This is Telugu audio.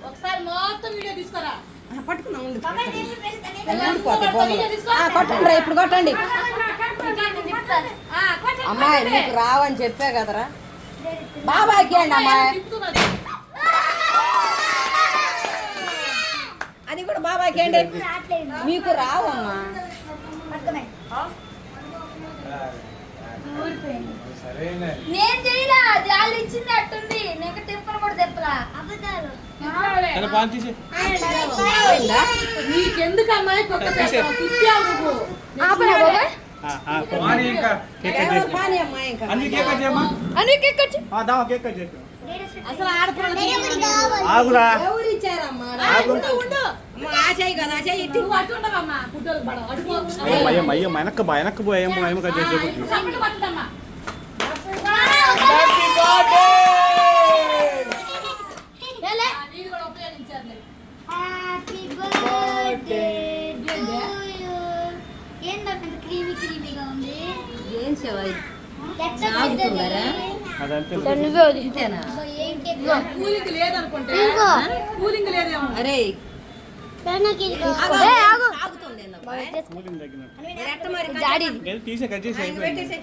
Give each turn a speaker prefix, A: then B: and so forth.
A: ఒకసారి మొత్తం వీడియో తీసుకురా.
B: కొట్టండి ఇప్పుడు కొట్టండి. అమ్మాయి నీకు రావని చెప్పే కదరా. బాబాయ్కి అండి అమ్మాయి, అది కూడా బాబాయ్కి అండి. మీకు రావమ్మా.
C: నేను చేయలా, అది వాళ్ళు ఇచ్చింది అట్టుంది. నేను తిప్పలు కూడా తిప్పలా. అబద్ధాలు.
A: నీకెందుకు అమ్మాయి అసలు
B: ఆడపిల్లలు ఇచ్చారమ్మా. ఆశయ్య కదా, ఆశయ్య
A: అటుండవమ్మా.
D: వెనక్కి పోయేమో
B: ఏం సేవ
A: కూలింగ్ లేదనుకుంటే కూలింగ్ లేదేమో.
B: అరే
D: తీసే కట్ చేసి